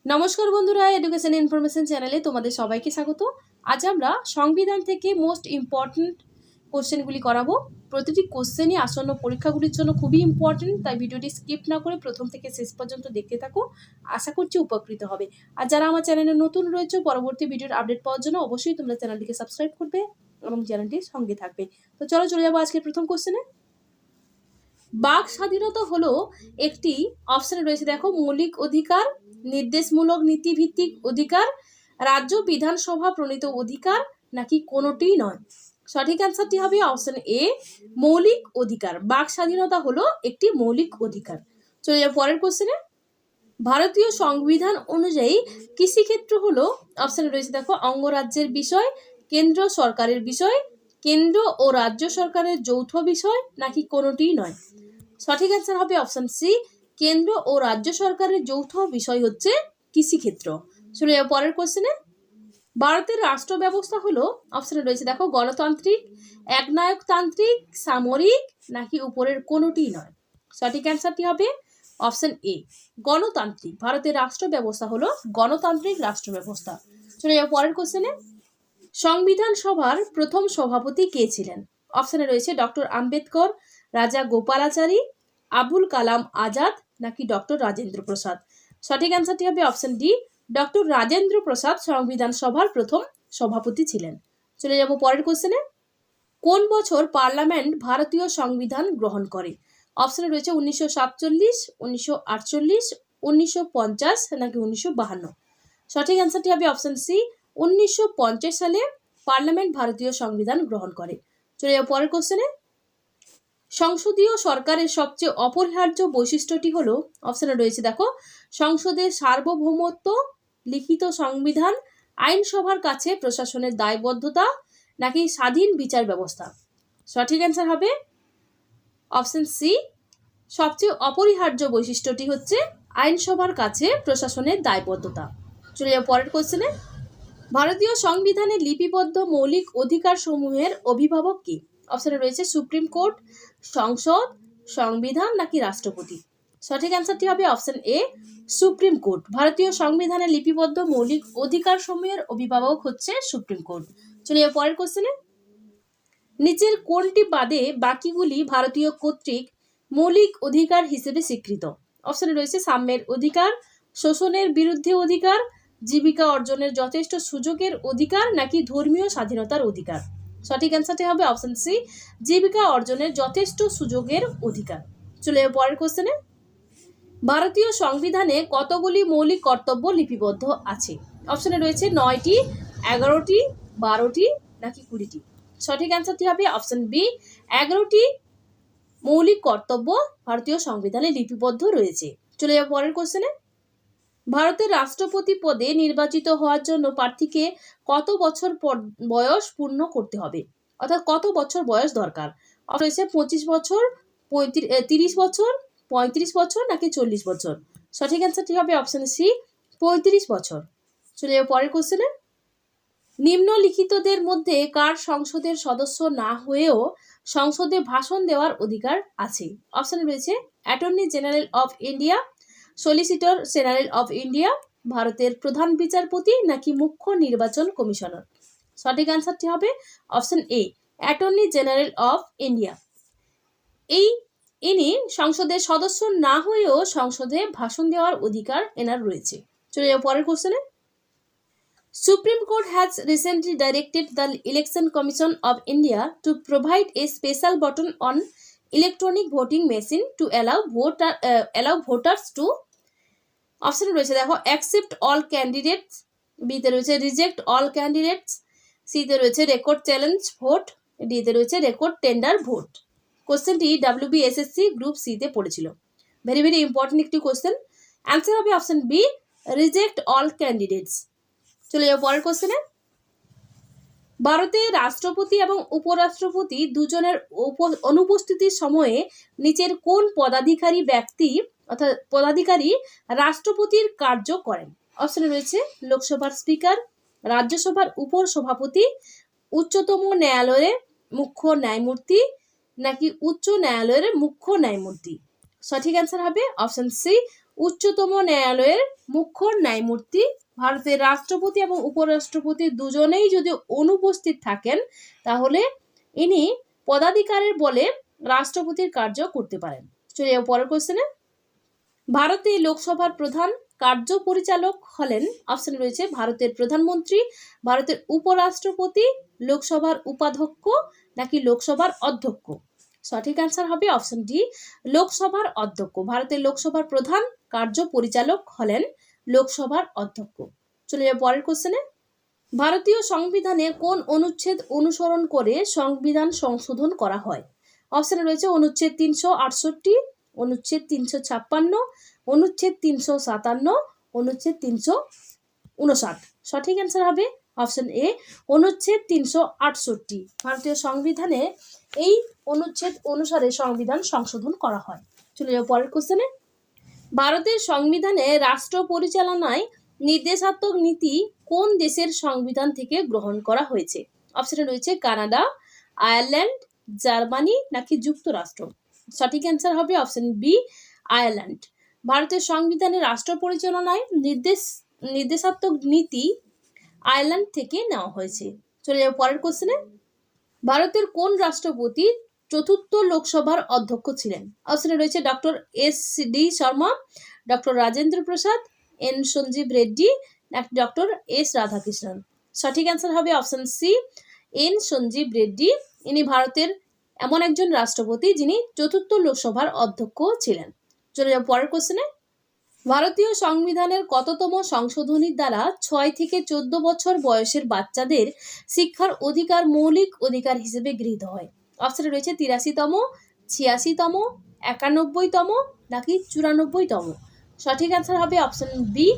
নমস্কার বন্ধুরা, education information চ্যানেলে তোমাদের সবাইকে স্বাগত। আজ আমরা সংবিধান থেকে মোস্ট ইম্পর্টেন্ট কোশ্চেনগুলি করাবো। প্রতিটি কোশ্চেনই আসন্ন পরীক্ষাগুলির জন্য খুবই ইম্পর্টেন্ট, তাই ভিডিওটি স্কিপ না করে প্রথম থেকে শেষ পর্যন্ত দেখতে থাকো। আশা করছি উপকৃত হবে। আর যারা আমার চ্যানেলে নতুন রয়েছে, পরবর্তী ভিডিওর আপডেট পাওয়ার জন্য অবশ্যই তোমরা চ্যানেলটিকে সাবস্ক্রাইব করবে এবং চ্যানেলটির সঙ্গে থাকবে। তো চলো চলে যাবো আজকের প্রথম কোশ্চেনে। বাক স্বাধীনতা হলো একটি, অপশনে রয়েছে দেখো, মৌলিক অধিকার, নির্দেশমূলক নীতিভিত্তিক অধিকার, রাজ্য বিধানসভা প্রণীত অধিকার, নাকি কোনোটিই নয়। সঠিক অ্যান্সারটি হবে অপশন এ, মৌলিক অধিকার। বাক স্বাধীনতা হলো একটি মৌলিক অধিকার। চলে যাও পরের কোশ্চেনে। ভারতীয় সংবিধান অনুযায়ী কৃষিক্ষেত্র হলো, অপশনে রয়েছে দেখো, অঙ্গরাজ্যের বিষয়, কেন্দ্র সরকারের বিষয়, কেন্দ্র ও রাজ্য সরকারের যৌথ বিষয়, নাকি কোনোটিই নয়। সঠিক অ্যান্সার হবে অপশন সি, কেন্দ্র ও রাজ্য সরকারের যৌথ বিষয় হচ্ছে কৃষিক্ষেত্র। চলে যাও পরের কোশ্চেনে। ভারতের রাষ্ট্র ব্যবস্থা হলো, অপশনে রয়েছে দেখো, গণতান্ত্রিক, একনায়কতান্ত্রিক, সামরিক, নাকি উপরের কোনোটিই নয়। সঠিক অ্যান্সারটি হবে অপশন এ, গণতান্ত্রিক। ভারতের রাষ্ট্র ব্যবস্থা হলো গণতান্ত্রিক রাষ্ট্র ব্যবস্থা। চলে যাও পরের কোশ্চেনে। সংবিধান সভার প্রথম সভাপতি কে ছিলেন? অপশনে রয়েছে ডক্টর আম্বেদকর, রাজা গোপালাচারী, আবুল কালাম আজাদ, নাকি ডক্টর রাজেন্দ্র প্রসাদ। সঠিক অ্যান্সারটি হবে অপশন ডি, ডক্টর রাজেন্দ্র প্রসাদ সংবিধান সভার প্রথম সভাপতি ছিলেন। চলে যাব পরের কোশ্চেনে। কোন বছর পার্লামেন্ট ভারতীয় সংবিধান গ্রহণ করে? অপশনে রয়েছে 1947, 1948, 1950, নাকি 1952। সঠিক অ্যান্সারটি হবে অপশন সি, 1950 সালে পার্লামেন্ট ভারতীয় সংবিধান গ্রহণ করে। চলে যাও পরের কোশ্চেনে। সংসদীয় সরকারের সবচেয়ে অপরিহার্য বৈশিষ্ট্যটি হলো, অপশনে রয়েছে দেখো, সংসদের সার্বভৌমত্ব, লিখিত সংবিধান, আইনসভার কাছে প্রশাসনের দায়বদ্ধতা, নাকি স্বাধীন বিচার ব্যবস্থা। সঠিক অ্যান্সার হবে অপশন সি, সবচেয়ে অপরিহার্য বৈশিষ্ট্যটি হচ্ছে আইনসভার কাছে প্রশাসনের দায়বদ্ধতা। চলে যাও পরের কোশ্চেনে। ভারতীয় সংবিধানে লিপিবদ্ধ মৌলিক অধিকার সমূহের অভিভাবক কে? অপশনে রয়েছে সুপ্রিম কোর্ট, সংসদ, সংবিধান, নাকি রাষ্ট্রপতি। সঠিক অ্যান্সারটি হবে অপশন এ, সুপ্রিম কোর্ট। ভারতীয় সংবিধানে লিপিবদ্ধ মৌলিক অধিকার সমূহের অভিভাবক হচ্ছে সুপ্রিম কোর্ট। চলে যাও পরের কোশ্চেনে। নিচের কোনটি বাদে বাকিগুলি ভারতীয় কর্তৃক মৌলিক অধিকার হিসেবে স্বীকৃত? অপশনে রয়েছে সাম্যের অধিকার, শোষণের বিরুদ্ধে অধিকার, জীবিকা অর্জনের যথেষ্ট সুযোগের অধিকার, নাকি ধর্মীয় স্বাধীনতার অধিকার। সঠিক অ্যান্সারটি হবে অপশন সি, জীবিকা অর্জনের যথেষ্ট সুযোগের অধিকার। চলে যাও পরের কোশ্চেনে। ভারতীয় সংবিধানে কতগুলি মৌলিক কর্তব্য লিপিবদ্ধ আছে? অপশনে রয়েছে 9টি, 11টি, 12টি, নাকি 20টি। সঠিক অ্যান্সারটি হবে অপশন বি, 11টি মৌলিক কর্তব্য ভারতীয় সংবিধানে লিপিবদ্ধ রয়েছে। চলে যাও পরের কোশ্চেনে। ভারতের রাষ্ট্রপতি পদে নির্বাচিত হওয়ার জন্য প্রার্থীকে কত বছর বয়স পূর্ণ করতে হবে, অর্থাৎ কত বছর বয়স দরকার? রয়েছে 25 বছর, 30 বছর, 35 বছর, নাকি 40 বছর। সঠিক অ্যান্সারটি হবে অপশন সি, 35 বছর। চলে যাও পরের কোশ্চেনে। নিম্নলিখিতদের মধ্যে কার সংসদের সদস্য না হয়েও সংসদে ভাষণ দেওয়ার অধিকার আছে? অপশনে রয়েছে attorney general of India, solicitor general of India, ভারতের প্রধান বিচারপতি, নাকি মুখ্য নির্বাচন কমিশনার। সঠিক অ্যান্সারটি হবে option A, attorney general of India. ইনি সংসদের সদস্য না হয়েও সংসদে ভাষণ দেওয়ার অধিকার এনার রয়েছে। চলে যাও পরের কোশ্চেনে। Supreme Court has recently directed the Election Commission of India to provide a special button on electronic voting machine to allow voters to, option রয়েছে দেখো, accept all candidates, বিতে রয়েছে রিজেক্ট অল ক্যান্ডিডেটস, সিতে রয়েছে রেকর্ড চ্যালেঞ্জ ভোট, ডিতে রয়েছে record tender vote. কোশ্চেনটি WBSSC group সিতে পড়েছিল। ভেরি ভেরি ইম্পর্টেন্ট একটি কোশ্চেন। অ্যান্সার হবে option B, reject all candidates. চলে যাও পরের কোশ্চেনে। ভারতের রাষ্ট্রপতি এবং উপরাষ্ট্রপতি দুজনের অনুপস্থিতির সময়ে নিচের কোন পদাধিকারী ব্যক্তি, অর্থাৎ পদাধিকারী রাষ্ট্রপতির কার্য করেন? অপশনে রয়েছে লোকসভার স্পিকার, রাজ্যসভার উপসভাপতি, উচ্চতম ন্যায়ালয়ের মুখ্য ন্যায়মূর্তি, নাকি উচ্চ ন্যায়ালয়ের মুখ্য ন্যায়মূর্তি। সঠিক অ্যান্সার হবে অপশন সি, উচ্চতম ন্যায়ালয়ের মুখ্য ন্যায়মূর্তি। ভারতের রাষ্ট্রপতি এবং উপরাষ্ট্রপতি দুজনেই যদি অনুপস্থিত থাকেন তাহলে ইনি পদাধিকারের বলে রাষ্ট্রপতির কার্য করতে পারেন। চলে যাও পরের কোশ্চেনে। ভারতের লোকসভার প্রধান কার্য পরিচালক হলেন, অপশন রয়েছে ভারতের প্রধানমন্ত্রী, ভারতের উপরাষ্ট্রপতি, লোকসভার উপাধ্যক্ষ নাকি লোকসভার অধ্যক্ষ। সঠিক অ্যান্সার হবে অপশন ডি, লোকসভার অধ্যক্ষ। ভারতের লোকসভার প্রধান কার্য পরিচালক হলেন লোকসভার অধ্যক্ষ। চলে যাও পরের কোশ্চেনে। ভারতীয় সংবিধানে কোন অনুচ্ছেদ অনুসরণ করে সংবিধান সংশোধন করা হয়? অপশনে রয়েছে অনুচ্ছেদ 368, অনুচ্ছেদ 356, অনুচ্ছেদ 357, অনুচ্ছেদ 359। সঠিক অ্যান্সার হবে অপশন এ, অনুচ্ছেদ 368। ভারতীয় সংবিধানে এই অনুচ্ছেদ অনুসারে সংবিধান সংশোধন করা হয়। চলে যাও পরের কোশ্চেনে। ভারতের সংবিধানে রাষ্ট্র পরিচালনায় নির্দেশাত্মক নীতি কোন দেশের সংবিধান থেকে গ্রহণ করা হয়েছে? অপশনে রয়েছে কানাডা, আয়ারল্যান্ড, জার্মানি নাকি যুক্তরাষ্ট্র। সঠিক অ্যান্সার হবে অপশন বি, আয়ারল্যান্ড। ভারতের সংবিধানে রাষ্ট্র পরিচালনায় নির্দেশাত্মক নীতি আয়ারল্যান্ড থেকে নেওয়া হয়েছে। চলে যাও পরের কোশ্চেনে। ভারতের কোন রাষ্ট্রপতি চতুর্থ লোকসভার অধ্যক্ষ ছিলেন? অপশনে রয়েছে doctor SD. Sharma, doctor Rajendra Prasad, N Sanjiva Reddy নাকি ডক্টর এস রাধাকৃষ্ণন। সঠিক অ্যান্সার হবে option C, N Sanjiva Reddy. ইনি ভারতের এমন একজন রাষ্ট্রপতি যিনি চতুর্থ লোকসভার অধ্যক্ষ ছিলেন। চলে যাও পরের কোশ্চেনে। ভারতীয় সংবিধানের কততম সংশোধনীর দ্বারা 6 থেকে 14 বছর বয়সের বাচ্চাদের শিক্ষার অধিকার মৌলিক অধিকার হিসেবে গৃহীত হয়? অপশনে রয়েছে 83তম, 86তম, 91তম নাকি 94তম। সঠিক অ্যান্সার হবে অপশন বি,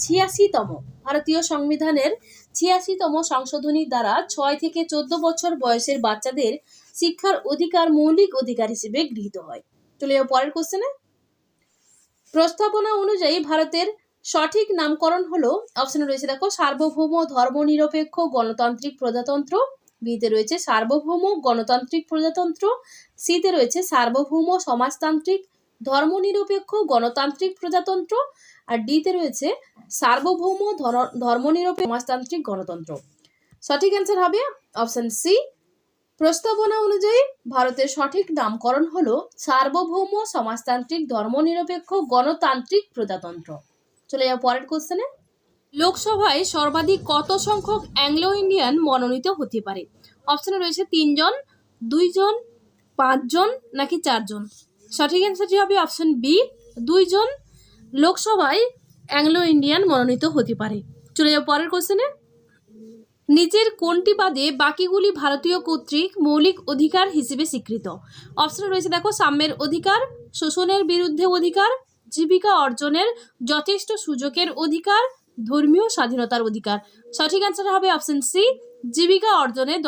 86তম। ভারতীয় সংবিধানের 86তম সংশোধনীর দ্বারা 6 থেকে 14 বছর বয়সের বাচ্চাদের শিক্ষার অধিকার মৌলিক অধিকার হিসেবে গৃহীত হয়। চলে যাও পরের কোশ্চেনে। প্রস্তাবনা অনুযায়ী ভারতের সঠিক নামকরণ হলো, অপশনে রয়েছে দেখো সার্বভৌম ধর্মনিরপেক্ষ গণতান্ত্রিক প্রজাতন্ত্র, বিতে রয়েছে সার্বভৌম গণতান্ত্রিক প্রজাতন্ত্র, সিতে রয়েছে সার্বভৌম সমাজতান্ত্রিক ধর্মনিরপেক্ষ গণতান্ত্রিক প্রজাতন্ত্র, আর ডিতে রয়েছে সার্বভৌম ধর্মনিরপেক্ষ সমাজতান্ত্রিক গণতন্ত্র। সঠিক অ্যান্সার হবে অপশন সি। প্রস্তাবনা অনুযায়ী ভারতের সঠিক নামকরণ হলো সার্বভৌম সমাজতান্ত্রিক ধর্মনিরপেক্ষ গণতান্ত্রিক প্রজাতন্ত্র। চলে যাও পরের কোশ্চেনে। লোকসভায় সর্বাধিক কত সংখ্যক অ্যাংলো ইন্ডিয়ান মনোনীত হতে পারে? অপশনে রয়েছে 3 জন, 2 জন, 5 জন নাকি 4 জন। সঠিক অ্যান্সারটি হবে অপশন বি, 2 জন লোকসভায় অ্যাংলো ইন্ডিয়ান মনোনীত হতে পারে। চলে যাও পরের কোশ্চেনে। নিচের কোনটি বাদে বাকিগুলি ভারতীয় কর্তৃক মৌলিক অধিকার হিসেবে স্বীকৃত? অপশনে রয়েছে দেখো সাম্যের অধিকার, শোষণের বিরুদ্ধে অধিকার, জীবিকা অর্জনের যথেষ্ট সুযোগের অধিকার, ধর্মীয় স্বাধীনতার অধিকার। সঠিক অ্যান্সার হবে অপশন সি, জীবিকা অর্জনের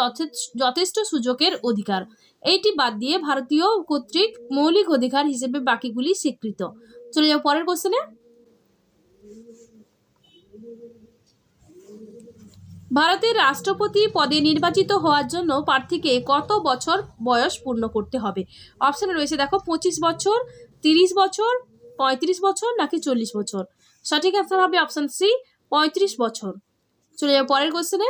যথেষ্ট সুযোগের অধিকার। এইটি বাদ দিয়ে ভারতীয় কর্তৃক মৌলিক অধিকার হিসেবে বাকিগুলি স্বীকৃত। চলে যাও পরের কোশ্চেনে। ভারতের রাষ্ট্রপতি পদে নির্বাচিত হওয়ার জন্য প্রার্থীকে কত বছর বয়স পূর্ণ করতে হবে? অপশনে রয়েছে দেখো 25 বছর, 30 বছর, 35 বছর নাকি 40 বছর। সঠিক অ্যান্সার হবে অপশন সি, 35 বছর। চলে যাও পরের কোশ্চেনে।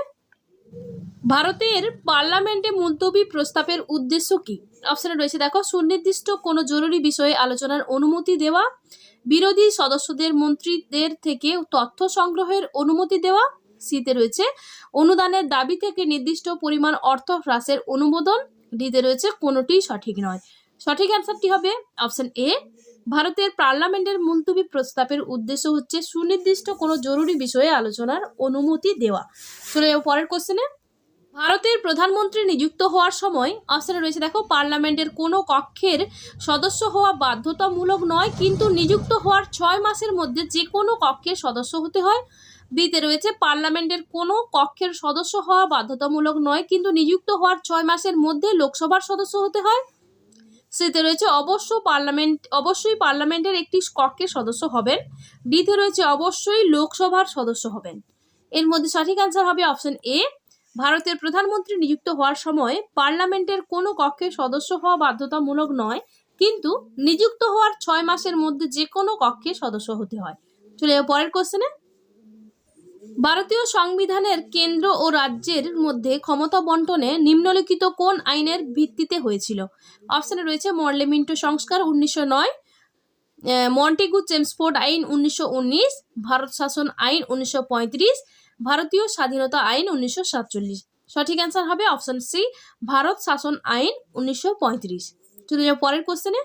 ভারতের পার্লামেন্টে মুলতবি প্রস্তাবের উদ্দেশ্য কি? অপশনে রয়েছে দেখো সুনির্দিষ্ট কোনো জরুরি বিষয়ে আলোচনার অনুমতি দেওয়া, বিরোধী সদস্যদের মন্ত্রীদের থেকে তথ্য সংগ্রহের অনুমতি দেওয়া, সিতে রয়েছে অনুদানের দাবি থেকে নির্দিষ্ট পরিমাণ অর্থ হ্রাসের অনুমোদন, ডিতে রয়েছে কোনোটি সঠিক নয়। সঠিক অ্যান্সারটি হবে অপশন এ, ভারতের পার্লামেন্টের মুলতবি প্রস্তাবের উদ্দেশ্য হচ্ছে সুনির্দিষ্ট কোনো জরুরি বিষয়ে আলোচনার অনুমতি দেওয়া। চলে যাও পরের কোশ্চেনে। ভারতের প্রধানমন্ত্রী নিযুক্ত হওয়ার সময়, অপশনে রয়েছে দেখো পার্লামেন্টের কোনো কক্ষের সদস্য হওয়া বাধ্যতামূলক নয়, কিন্তু নিযুক্ত হওয়ার 6 মাসের মধ্যে যে কোনো কক্ষের সদস্য হতে হয়। বিতে রয়েছে পার্লামেন্টের কোনো কক্ষের সদস্য হওয়া বাধ্যতামূলক নয়, কিন্তু নিযুক্ত হওয়ার 6 মাসের মধ্যে লোকসভার সদস্য হতে হয়। সিতে রয়েছে অবশ্যই পার্লামেন্টের একটি কক্ষের সদস্য হবেন। ডিতে রয়েছে অবশ্যই লোকসভার সদস্য হবেন। এর মধ্যে সঠিক অ্যান্সার হবে অপশন এ, ভারতের প্রধানমন্ত্রী নিযুক্ত হওয়ার সময় পার্লামেন্টের কোনো কক্ষের সদস্য হওয়া বাধ্যতামূলক নয়, কিন্তু নিযুক্ত হওয়ার 6 মাসের মধ্যে যে কোনো কক্ষে সদস্য হতে হয়। চলে যাবো পরের কোশ্চেনে। ভারতীয় সংবিধানের কেন্দ্র ও রাজ্যের মধ্যে ক্ষমতা বন্টনে নিম্নলিখিত কোন আইনের ভিত্তিতে হয়েছিল? অপশনে রয়েছে মর্লেমিন্টো সংস্কার 1909, মন্টেগু চেমসফোর্ড আইন 1919, ভারত শাসন আইন 1935, ভারতীয় স্বাধীনতা আইন 1947। সঠিক অ্যান্সার হবে অপশন সি, ভারত শাসন আইন 1935। চলে যাও পরের কোশ্চেনে।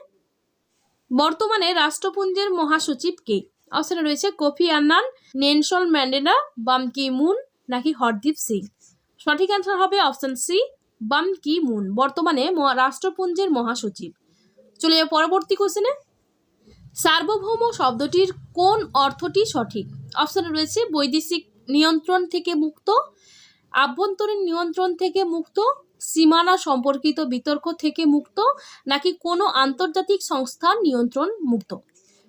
বর্তমানে রাষ্ট্রপুঞ্জের মহাসচিব কে? অপশনে রয়েছে কোফি আন্নান, নেলসন ম্যান্ডেলা, বান কি মুন নাকি হরদীপ সিং। সঠিক অ্যান্সার হবে অপশন সি, বান কি মুন বর্তমানে রাষ্ট্রপুঞ্জের মহাসচিব। চলে যাও পরবর্তী কোশ্চেনে। সার্বভৌম শব্দটির কোন অর্থটি সঠিক? অপশনে রয়েছে বৈদেশিক নিয়ন্ত্রণ থেকে মুক্ত, আভ্যন্তরীণ নিয়ন্ত্রণ থেকে মুক্ত, সীমানা সম্পর্কিত বিতর্ক থেকে মুক্ত নাকি কোনো আন্তর্জাতিক সংস্থার নিয়ন্ত্রণ মুক্ত।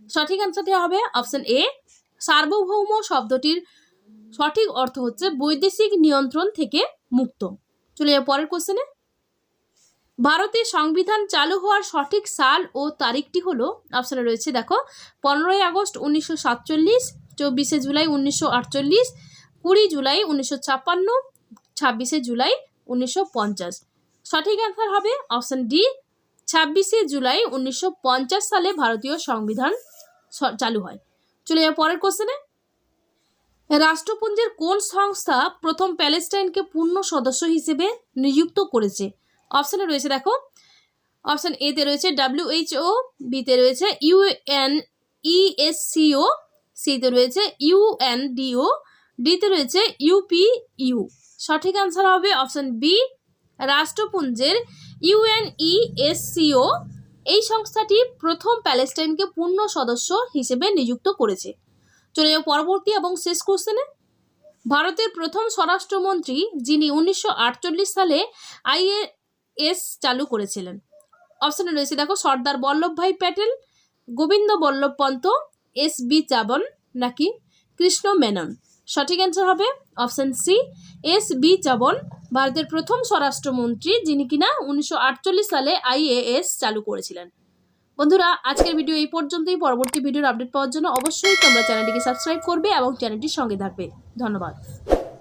সঠিক অ্যান্সারটি হবে অপশন এ, সার্বভৌম শব্দটির সঠিক অর্থ হচ্ছে বৈদেশিক নিয়ন্ত্রণ থেকে মুক্ত। চলে যাও পরের কোশ্চেনে। ভারতের সংবিধান চালু হওয়ার সঠিক সাল ও তারিখটি হলো, অপশনে রয়েছে দেখো 15ই আগস্ট 1947, 24শে জুলাই 1948, 20 জুলাই 1956, 26শে জুলাই 1950। সঠিক অ্যান্সার হবে অপশন ডি, 26শে জুলাই 1950 সালে ভারতীয় সংবিধান চালু হয়। চলে যাও পরের কোশ্চেনে। রাষ্ট্রপুঞ্জের কোন সংস্থা প্রথম প্যালেস্টাইনকে পূর্ণ সদস্য হিসেবে নিযুক্ত করেছে? অপশনে রয়েছে দেখো, অপশন এ তে রয়েছে WHO, বিতে রয়েছে UNESCO, সিতে রয়েছে UNDO, ডিতে রয়েছে UPU। সঠিক অ্যান্সার হবে অপশন বি, রাষ্ট্রপুঞ্জের UNESCO এই সংস্থাটি প্রথম প্যালেস্টাইনকে পূর্ণ সদস্য হিসেবে নিযুক্ত করেছে। চলে যাও পরবর্তী এবং শেষ কোশ্চেনে। ভারতের প্রথম স্বরাষ্ট্রমন্ত্রী যিনি 1948 সালে IAS চালু করেছিলেন। অপশনে রয়েছে দেখো সর্দার বল্লভভাই প্যাটেল, গোবিন্দ বল্লভ পন্ত, SB চাবন নাকি কৃষ্ণ মেনন। সঠিক অ্যান্সার হবে অপশন সি, SB চাবন ভারতের প্রথম স্বরাষ্ট্রমন্ত্রী যিনি কিনা 1948 সালে IAS চালু করেছিলেন। বন্ধুরা আজকের ভিডিও এই পর্যন্তই। পরবর্তী ভিডিওর আপডেট পাওয়ার জন্য অবশ্যই তোমরা চ্যানেলটিকে সাবস্ক্রাইব করবে এবং চ্যানেলটির সঙ্গে থাকবে। ধন্যবাদ।